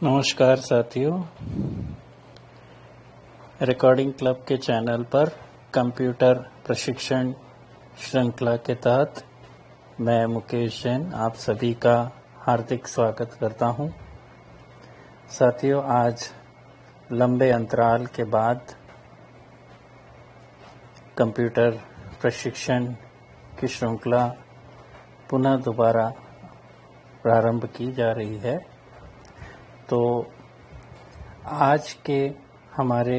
नमस्कार साथियों, recording club के चैनल पर कंप्यूटर प्रशिक्षण श्रृंखला के तहत मैं मुकेश जैन आप सभी का हार्दिक स्वागत करता हूं। साथियों, आज लंबे अंतराल के बाद कंप्यूटर प्रशिक्षण की श्रृंखला पुनः दोबारा प्रारंभ की जा रही है। तो आज के हमारे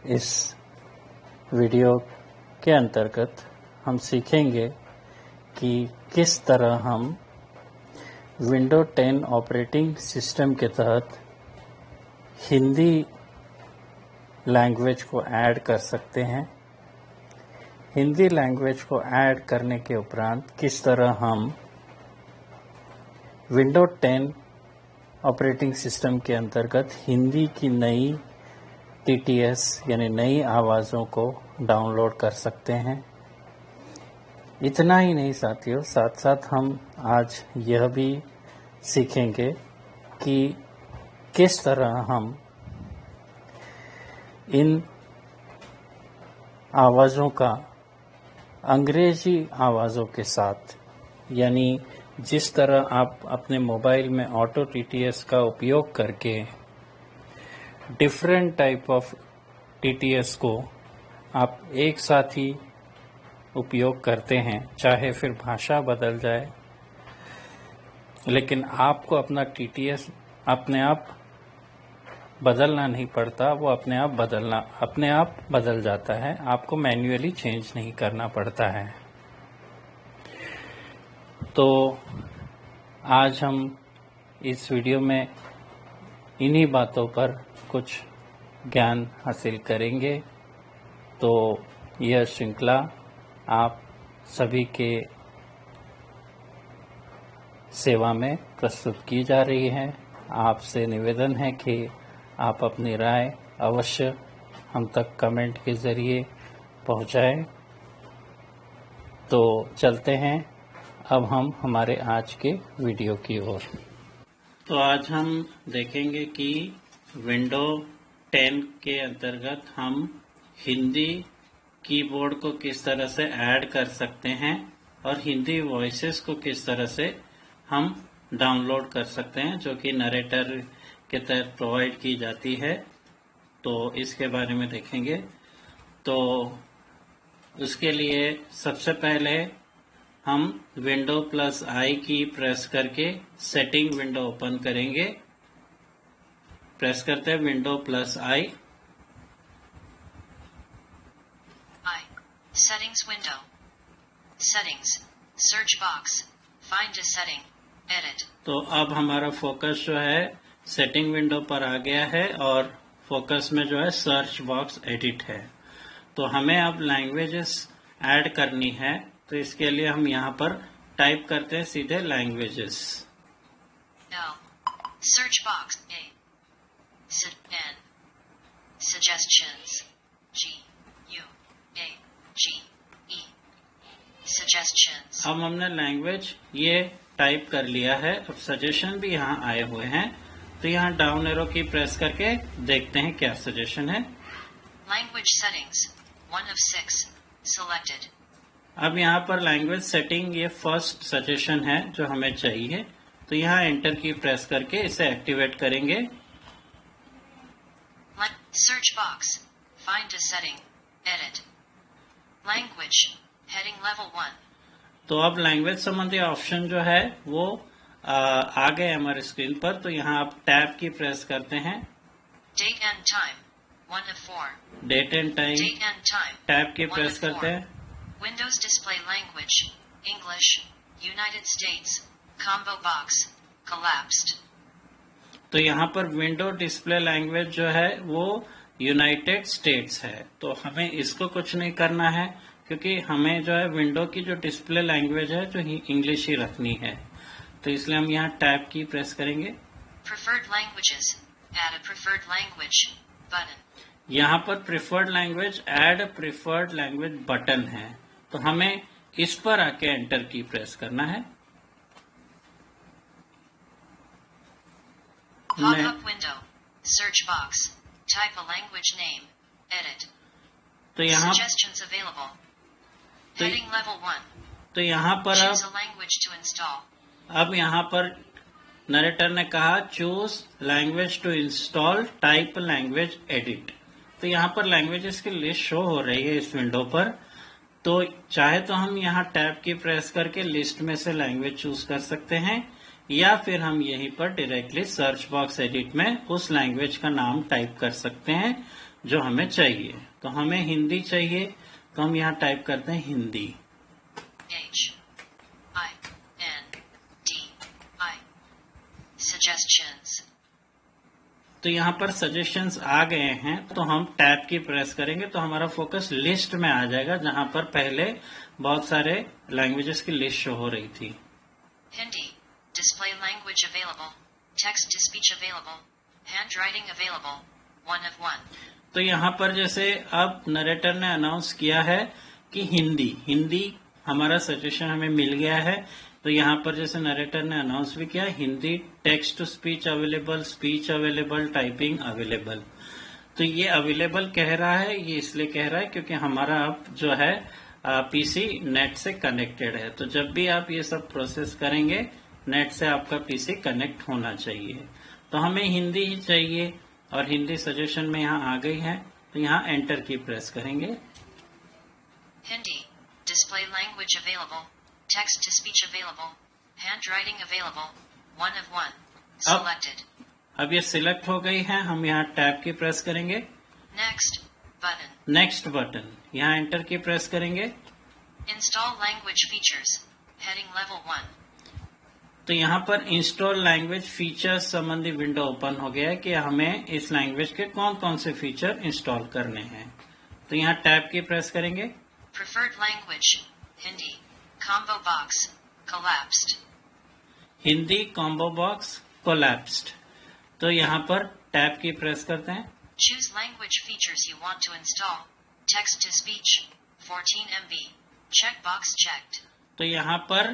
इस वीडियो के अंतर्गत हम सीखेंगे कि किस तरह हम विंडो 10 ऑपरेटिंग सिस्टम के तहत हिंदी लैंग्वेज को ऐड कर सकते हैं। हिंदी लैंग्वेज को ऐड करने के उपरांत किस तरह हम विंडो 10 ऑपरेटिंग सिस्टम के अंतर्गत हिंदी की नई टीटीएस यानी नई आवाज़ों को डाउनलोड कर सकते हैं। इतना ही नहीं साथियों, साथ साथ हम आज यह भी सीखेंगे कि किस तरह हम इन आवाज़ों का अंग्रेजी आवाज़ों के साथ, यानी जिस तरह आप अपने मोबाइल में ऑटो टीटीएस का उपयोग करके डिफरेंट टाइप ऑफ टीटीएस को आप एक साथ ही उपयोग करते हैं, चाहे फिर भाषा बदल जाए, लेकिन आपको अपना टीटीएस अपने आप बदलना नहीं पड़ता, वो अपने आप बदल जाता है। आपको मैन्युअली चेंज नहीं करना पड़ता है। तो आज हम इस वीडियो में इन्हीं बातों पर कुछ ज्ञान हासिल करेंगे। तो यह श्रृंखला आप सभी के सेवा में प्रस्तुत की जा रही है। आपसे निवेदन है कि आप अपनी राय अवश्य हम तक कमेंट के ज़रिए पहुंचाएं। तो चलते हैं अब हम हमारे आज के वीडियो की ओर। तो आज हम देखेंगे कि विंडो 10 के अंतर्गत हम हिंदी कीबोर्ड को किस तरह से ऐड कर सकते हैं और हिंदी वॉइसेस को किस तरह से हम डाउनलोड कर सकते हैं, जो कि नरेटर के तहत प्रोवाइड की जाती है। तो इसके बारे में देखेंगे। तो उसके लिए सबसे पहले हम विंडो प्लस आई की प्रेस करके सेटिंग विंडो ओपन करेंगे। प्रेस करते हैं window plus I. Settings window, settings, search box, find a setting, edit. तो अब हमारा फोकस जो है सेटिंग विंडो पर आ गया है और फोकस में जो है सर्च बॉक्स एडिट है। तो हमें अब लैंग्वेजेस ऐड करनी है, तो इसके लिए हम यहाँ पर टाइप करते हैं सीधे languages. Search box A, N, suggestions G U A G E, suggestions। अब हमने लैंग्वेज ये टाइप कर लिया है। अब सजेशन भी यहाँ आए हुए हैं, तो यहाँ डाउन एरो की प्रेस करके देखते हैं क्या सजेशन है। Language settings 1 of 6 selected। अब यहाँ पर लैंग्वेज सेटिंग ये फर्स्ट सजेशन है जो हमें चाहिए, तो यहाँ एंटर की प्रेस करके इसे एक्टिवेट करेंगे। Search box, find a setting, edit, language, heading level 1। तो अब लैंग्वेज संबंधी ऑप्शन जो है वो आ गए हमारे स्क्रीन पर। तो यहाँ आप टैब की प्रेस करते हैं। Date and time 1 of 4। Date and time tab की प्रेस करते हैं। Windows display language, English, United States, combo box, collapsed। तो यहाँ पर विंडो डिस्प्ले लैंग्वेज जो है वो यूनाइटेड स्टेट्स है। तो हमें इसको कुछ नहीं करना है, क्योंकि हमें जो है विंडो की जो डिस्प्ले लैंग्वेज है जो इंग्लिश ही रखनी है। तो इसलिए हम यहाँ टैब की प्रेस करेंगे। Preferred languages, add a preferred language button। यहाँ पर preferred language add preferred language button है, तो हमें इस पर आके एंटर की प्रेस करना है। Pop-up window. Search box. Type a language name. Edit. तो यहाँ Suggestions available. Heading level 1. तो यहाँ पर Choose a language to install. अब यहाँ पर नरेटर ने कहा choose language to install, type language, edit. तो यहाँ पर लैंग्वेजेस की लिस्ट शो हो रही है इस विंडो पर। तो चाहे तो हम यहाँ टैब की प्रेस करके लिस्ट में से लैंग्वेज चूज कर सकते हैं, या फिर हम यहीं पर डायरेक्टली सर्च बॉक्स एडिट में उस लैंग्वेज का नाम टाइप कर सकते हैं जो हमें चाहिए। तो हमें हिंदी चाहिए, तो हम यहाँ टाइप करते हैं हिंदी। HINDI. Suggestions. तो यहाँ पर सजेशंस आ गए हैं, तो हम टैब की प्रेस करेंगे तो हमारा फोकस लिस्ट में आ जाएगा, जहाँ पर पहले बहुत सारे लैंग्वेजेस की लिस्ट शो हो रही थी। Hindi. Display language available. Text to speech available. Handwriting available. 1 of 1. तो यहाँ पर जैसे अब नरेटर ने अनाउंस किया है कि हिंदी हमारा सजेशन हमें मिल गया है। तो यहाँ पर जैसे नरेटर ने अनाउंस भी किया, Hindi text to speech available, speech available, typing available. तो ये अवेलेबल कह रहा है, ये इसलिए कह रहा है क्योंकि हमारा अब जो है पीसी नेट से कनेक्टेड है। तो जब भी आप ये सब प्रोसेस करेंगे, नेट से आपका पीसी कनेक्ट होना चाहिए। तो हमें हिंदी ही चाहिए और हिंदी सजेशन में यहाँ आ गई है, तो यहाँ एंटर की प्रेस करेंगे। Hindi. Display language available. Text to speech available. Handwriting available. 1 of 1. Selected. अब ये सिलेक्ट हो गई है, हम यहाँ टैब की प्रेस करेंगे। Next. Button. नेक्स्ट बटन, यहाँ एंटर की प्रेस करेंगे। Install language features. Heading level 1. तो यहाँ पर इंस्टॉल लैंग्वेज फीचर्स संबंधी विंडो ओपन हो गया है कि हमें इस लैंग्वेज के कौन कौन से फीचर इंस्टॉल करने हैं। तो यहाँ टैब की प्रेस करेंगे। Preferred language. Hindi. Combo box. Collapsed. Hindi combo box collapsed. तो यहाँ पर टैब की प्रेस करते हैं। Choose language features you want to install. Text to speech. 14 MB. Checkbox checked. तो यहाँ पर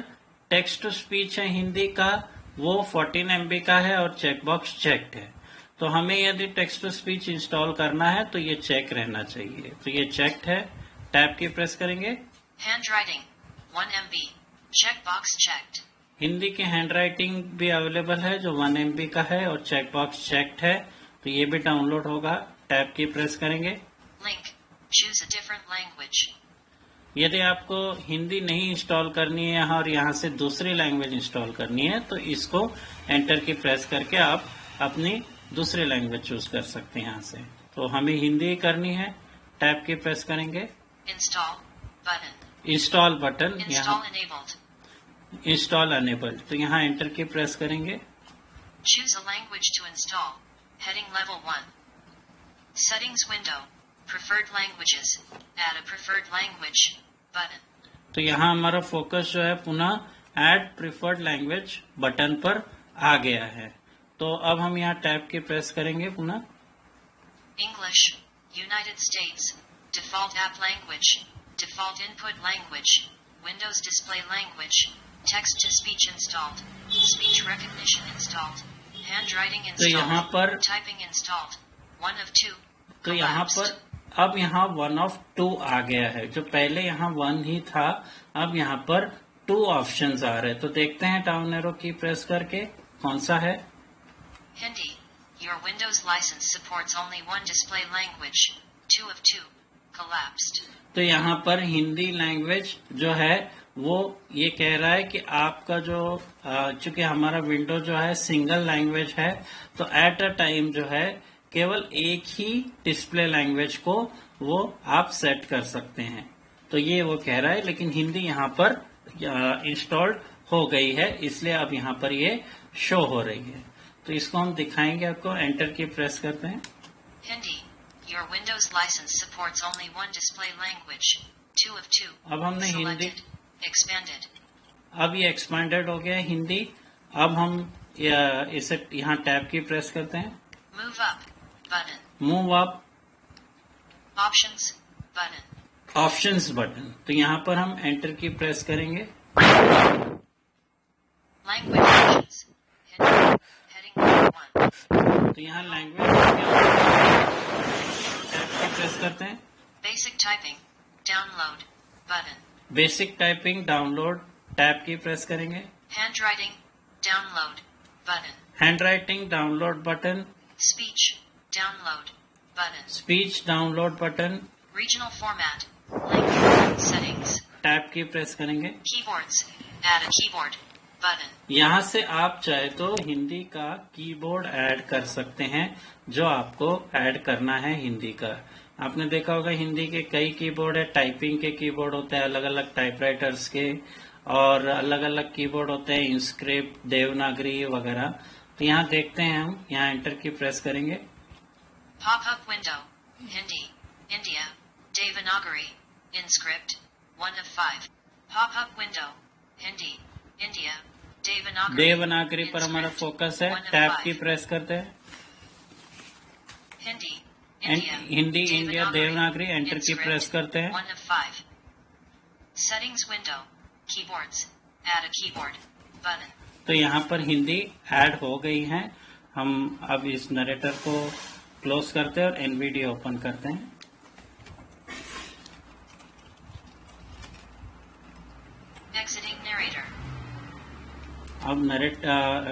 टेक्स्ट टू स्पीच है हिंदी का, वो 14 MB का है और चेकबॉक्स चेक्ड है। तो हमें यदि टेक्स्ट टू स्पीच इंस्टॉल करना है तो ये चेक रहना चाहिए। तो ये चेक्ड है, टैब की प्रेस करेंगे। Handwriting. 1 MB. Checkbox checked. Hindi की हैंडराइटिंग भी अवेलेबल है जो 1 MB का है और चेकबॉक्स चेक्ड है, तो ये भी डाउनलोड होगा। टैब की प्रेस करेंगे। Link. Choose a different language. यदि आपको हिंदी नहीं इंस्टॉल करनी है यहाँ और यहाँ से दूसरी लैंग्वेज इंस्टॉल करनी है, तो इसको एंटर की प्रेस करके आप अपनी दूसरी लैंग्वेज चूज कर सकते हैं यहाँ से। तो हमें हिंदी करनी है, टैब की प्रेस करेंगे। Install. Button. Install button, Install यहाँ enabled. इंस्टॉल अनेबल, तो यहाँ एंटर की प्रेस करेंगे। Choose a language to install. Heading level 1. Settings window. Preferred languages. Add a preferred language. Button. तो यहाँ हमारा फोकस जो है पुनः ऐड प्रिफर्ड लैंग्वेज बटन पर आ गया है। तो अब हम यहाँ टैब की प्रेस करेंगे पुनः। English. United States. Default app language. Default input language. Windows display language. Text to speech installed. Speech recognition installed. Handwriting तो यहाँ installed. पर Typing installed. 1 of 2. तो यहाँ पर अब यहाँ 1 of 2 आ gया है। जो पहले यहाँ 1 ही था, अब यहाँ पर 2 ऑप्शंस आ रहे हैं। तो देखते हैं डाउन एरो की प्रेस करके कौन सा है। Hindi. Your Windows license supports only one display language. 2 of 2. Collapsed. तो यहाँ पर हिंदी लैंग्वेज जो है वो ये कह रहा है कि आपका जो चूंकि हमारा विंडो जो है सिंगल लैंग्वेज है, तो एट अ टाइम जो है केवल एक ही डिस्प्ले लैंग्वेज को वो आप सेट कर सकते हैं। तो ये वो कह रहा है, लेकिन हिंदी यहाँ पर इंस्टॉल्ड हो गई है, इसलिए अब यहाँ पर ये शो हो रही है। तो इसको हम दिखाएंगे आपको। एंटर की प्रेस करते हैं। Hindi. Your Windows license supports only one display language. 2 of 2. अब हमने हिंदी, Selected. Expanded. अब ये एक्सपैंडेड हो गया है हिंदी। अब हम इसे यहाँ टैब की प्रेस करते हैं। Move up. Button. Move up, Options. Button. Options button, तो यहाँ पर हम एंटर की प्रेस करेंगे। Language options. Heading level 1. तो यहाँ लैंग्वेज टैब की प्रेस करते हैं। Basic typing. Download. Button. Basic typing download tab की प्रेस करेंगे। Handwriting. Download. Button. Hand writing download button. Speech. Download. Button. Speech download button. Regional format. Language. Settings. Tab की press करेंगे। Keyboards. Add a keyboard. Button. यहाँ से आप चाहे तो हिंदी का कीबोर्ड ऐड कर सकते हैं, जो आपको ऐड करना है हिंदी का। आपने देखा होगा हिंदी के कई कीबोर्ड है, टाइपिंग के कीबोर्ड होते हैं अलग अलग टाइपराइटर्स के, और अलग अलग कीबोर्ड होते हैं इंस्क्रिप्ट, देवनागरी वगैरह। तो यहाँ देखते हैं, हम यहाँ एंटर की प्रेस करेंगे। Pop-up window. Hindi. India. Devanagari. Inscript. 1 of 5. Pop-up window. Hindi. India. Devanagari. Devanagari पर हमारा Inscript. फोकस है। 1 of टैब 5. की प्रेस करते हैं। Hindi. Hindi India Devanagari enter की प्रेस करते हैं। 1 of 5. Settings window. Keyboards. Add a keyboard. Button. तो यहाँ पर हिंदी ऐड हो गई है। हम अब इस नरेटर को क्लोज करते हैं और एनवीडिया ओपन करते हैं। Exiting narrator. अब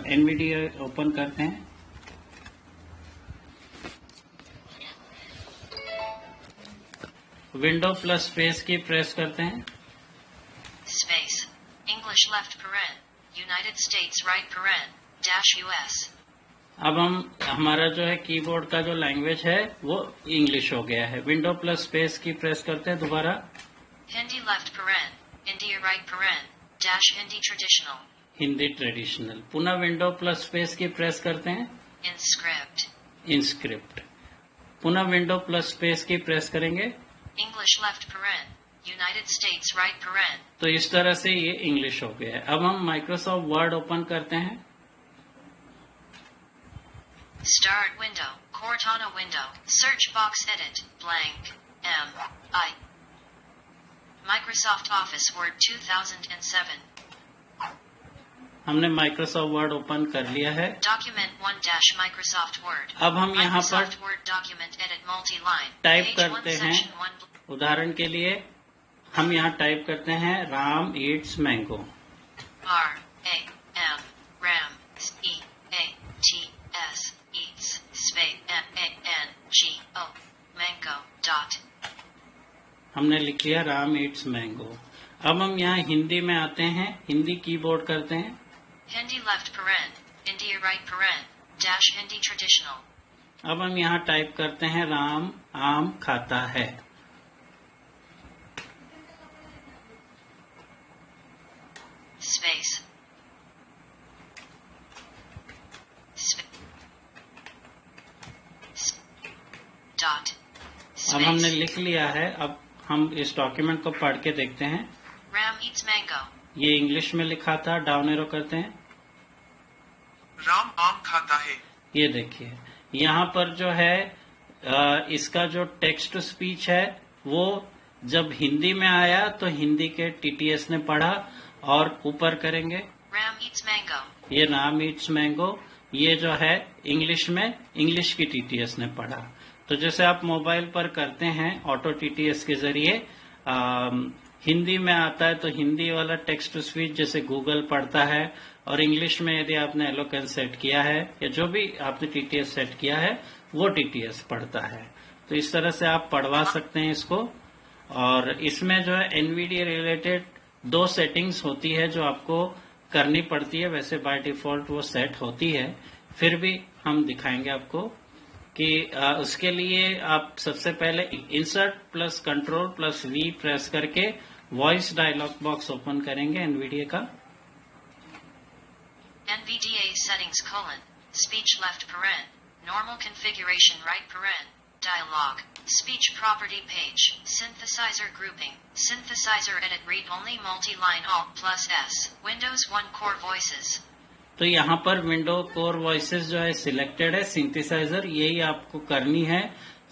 एनवीडिया ओपन करते हैं। विंडो प्लस स्पेस की प्रेस करते हैं। Space. English left paren. United States right paren. Dash US. अब हमारा जो है कीबोर्ड का जो लैंग्वेज है वो इंग्लिश हो गया है। विंडो प्लस स्पेस की प्रेस करते हैं दोबारा। Hindi left paren. India right paren. Dash Hindi traditional. Hindi traditional. पुनः विंडो प्लस स्पेस की प्रेस करते हैं। Inscript. इंस्क्रिप्ट। पुनः विंडो प्लस स्पेस की प्रेस करेंगे। English left paren. United States right paren. तो इस तरह से ये इंग्लिश हो गया है। अब हम माइक्रोसॉफ्ट वर्ड ओपन करते हैं। Start window. Cortana window. Search box edit. Blank. M. I. Microsoft Office Word 2007. हमने माइक्रोसॉफ्ट वर्ड ओपन कर लिया है। Document 1 dash Microsoft Word. अब हम यहाँ पर Microsoft Word document edit multi-line. Type Page करते 1 हैं। section 1. उदाहरण के लिए हम यहाँ टाइप करते हैं Ram Yeats mango. R A M Ram E A T S eats space M A N G O mango dot. हमने लिख लिया राम ईट्स मैंगो। अब हम यहाँ हिंदी में आते हैं, हिंदी कीबोर्ड करते हैं। Hindi left paren. India right paren. Dash Hindi traditional. अब हम यहाँ टाइप करते हैं राम आम खाता है। Space. Dot. अब हमने Space. लिख लिया है। अब हम इस डॉक्यूमेंट को पढ़ के देखते हैं। Ram eats mango. ये इंग्लिश में लिखा था। डाउन एरो करते हैं। राम आम खाता है। ये देखिए यहाँ पर जो है इसका जो टेक्स्ट टू स्पीच है वो जब हिंदी में आया तो हिंदी के टीटीएस ने पढ़ा, और ऊपर करेंगे Ram eats mango. ये राम ईट्स मैंगो। ये जो है इंग्लिश में इंग्लिश की टीटीएस ने पढ़ा। तो जैसे आप मोबाइल पर करते हैं ऑटो टीटीएस के जरिए, हिंदी में आता है तो हिंदी वाला टेक्स्ट टू स्पीच जैसे गूगल पढ़ता है, और इंग्लिश में यदि आपने एलोकेंस सेट किया है या जो भी आपने टीटीएस सेट किया है वो टीटीएस पढ़ता है। तो इस तरह से आप पढ़वा सकते हैं इसको। और इसमें जो है एनवीडिया रिलेटेड 2 सेटिंग्स होती है जो आपको करनी पड़ती है। वैसे बाय डिफॉल्ट वो सेट होती है, फिर भी हम दिखाएंगे आपको कि उसके लिए आप सबसे पहले insert plus control plus V press करके वॉइस डायलॉग बॉक्स ओपन करेंगे एनवीडिया का। NVDA settings colon. Speech left paren. Normal configuration right paren. Dialog. Speech property page. Synthesizer grouping. Synthesizer edit read only multi-line alt plus S. Windows 1 core voices. तो यहाँ पर window core voices जो है selected है। Synthesiser यही आपको करनी है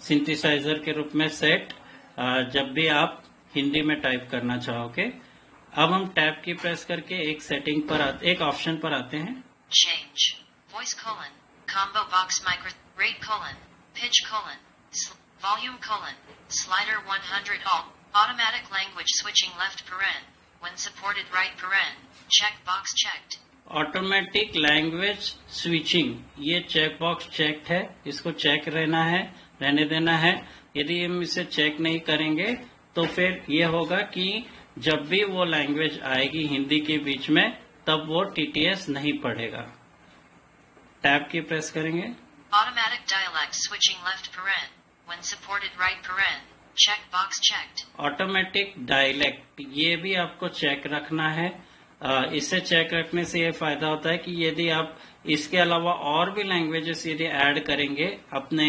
सिंथेसाइजर के रूप में सेट, जब भी आप हिंदी में टाइप करना चाहोगे। अब हम टैब की प्रेस करके एक सेटिंग पर एक ऑप्शन पर आते हैं। Change. Voice colon. combo box micro, rate colon, pitch colon, volume colon, slider 100 alt, automatic language switching left paren, when supported right paren, check box checked. Automatic language switching, ये check box check है, इसको check रहने देना है। यदि हम इसे check नहीं करेंगे तो फिर ये होगा कि जब भी वो लैंग्वेज आएगी हिंदी के बीच में तब वो टीटीएस नहीं पढ़ेगा। टैब की प्रेस करेंगे। Automatic dialect switching left paren, when supported right paren, check box checked. Automatic dialect, ये भी आपको चेक रखना है। इससे चेक रखने से ये फायदा होता है कि यदि आप इसके अलावा और भी लैंग्वेजेस यदि ऐड करेंगे अपने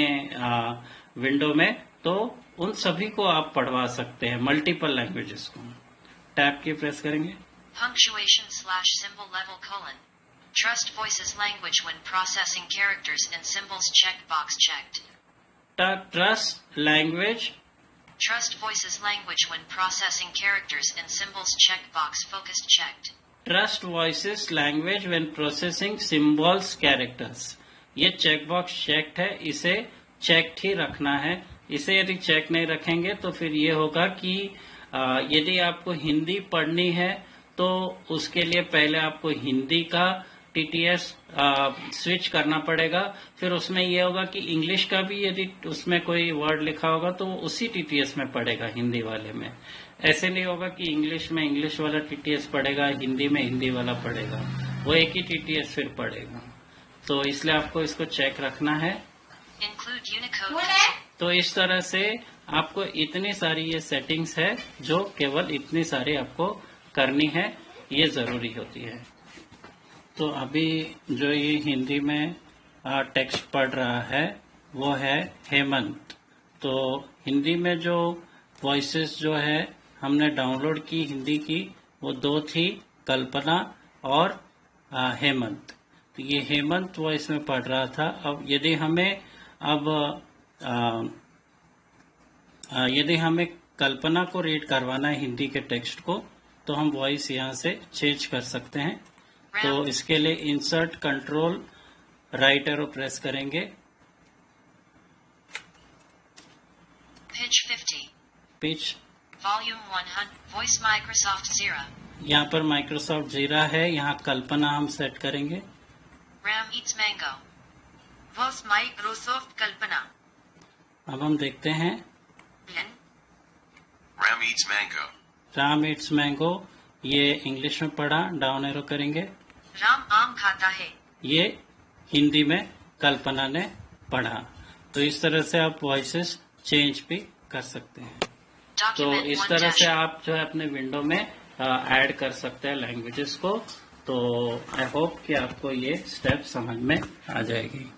विंडो में तो उन सभी को आप पढ़वा सकते हैं, मल्टीपल लैंग्वेजेस को। टैब की प्रेस करेंगे। Punctuation / symbol level colon. Trust voices language when processing characters and symbols check box checked. Trust language, Trust voices language when processing characters and symbols check box focused checked. Trust voices language when processing symbols characters, ये check box checked है, इसे checked ही रखना है। इसे यदि check नहीं रखेंगे तो फिर ये होगा कि यदि आपको हिंदी पढ़नी है तो उसके लिए पहले आपको हिंदी का टीटीएस स्विच करना पड़ेगा। फिर उसमें यह होगा कि इंग्लिश का भी यदि उसमें कोई वर्ड लिखा होगा तो वो उसी टीटीएस में पड़ेगा, हिंदी वाले में। ऐसे नहीं होगा कि इंग्लिश में इंग्लिश वाला टीटीएस पड़ेगा, हिंदी में हिंदी वाला पड़ेगा, वो एक ही टीटीएस फिर पड़ेगा। तो इसलिए आपको इसको चेक रखना है। Include Unicode. तो इस तरह से आपको इतनी सारी ये सेटिंग्स है जो केवल इतनी सारी आपको करनी है, ये जरूरी होती है। तो अभी जो ये हिंदी में टेक्स्ट पढ़ रहा है वो है हेमंत। तो हिंदी में जो वॉइसेस जो है हमने डाउनलोड की हिंदी की, वो दो थी, कल्पना और हेमंत। तो ये हेमंत वॉइस में पढ़ रहा था। अब यदि हमें कल्पना को रीड करवाना है हिंदी के टेक्स्ट को, तो हम वॉइस यहाँ से चेंज कर सकते हैं। तो इसके लिए insert control right arrow press करेंगे। Pitch 50. Pitch, Volume 100. Voice Microsoft Zira. यहाँ पर माइक्रोसॉफ्ट जीरा है, यहाँ कल्पना हम सेट करेंगे। RAM eats mango. Voice Microsoft Kalpana. अब हम देखते हैं Ram eats mango. Ram it's mango, ये इंग्लिश में पढ़ा, डाउन एरो करेंगे। राम आम खाता है। ये हिंदी में कल्पना ने पढ़ा। तो इस तरह से आप वॉइसेस चेंज भी कर सकते हैं। तो इस तरह से आप जो है अपने विंडो में ऐड कर सकते हैं लैंग्वेजेस को। तो आई होप कि आपको ये स्टेप समझ में आ जाएगी।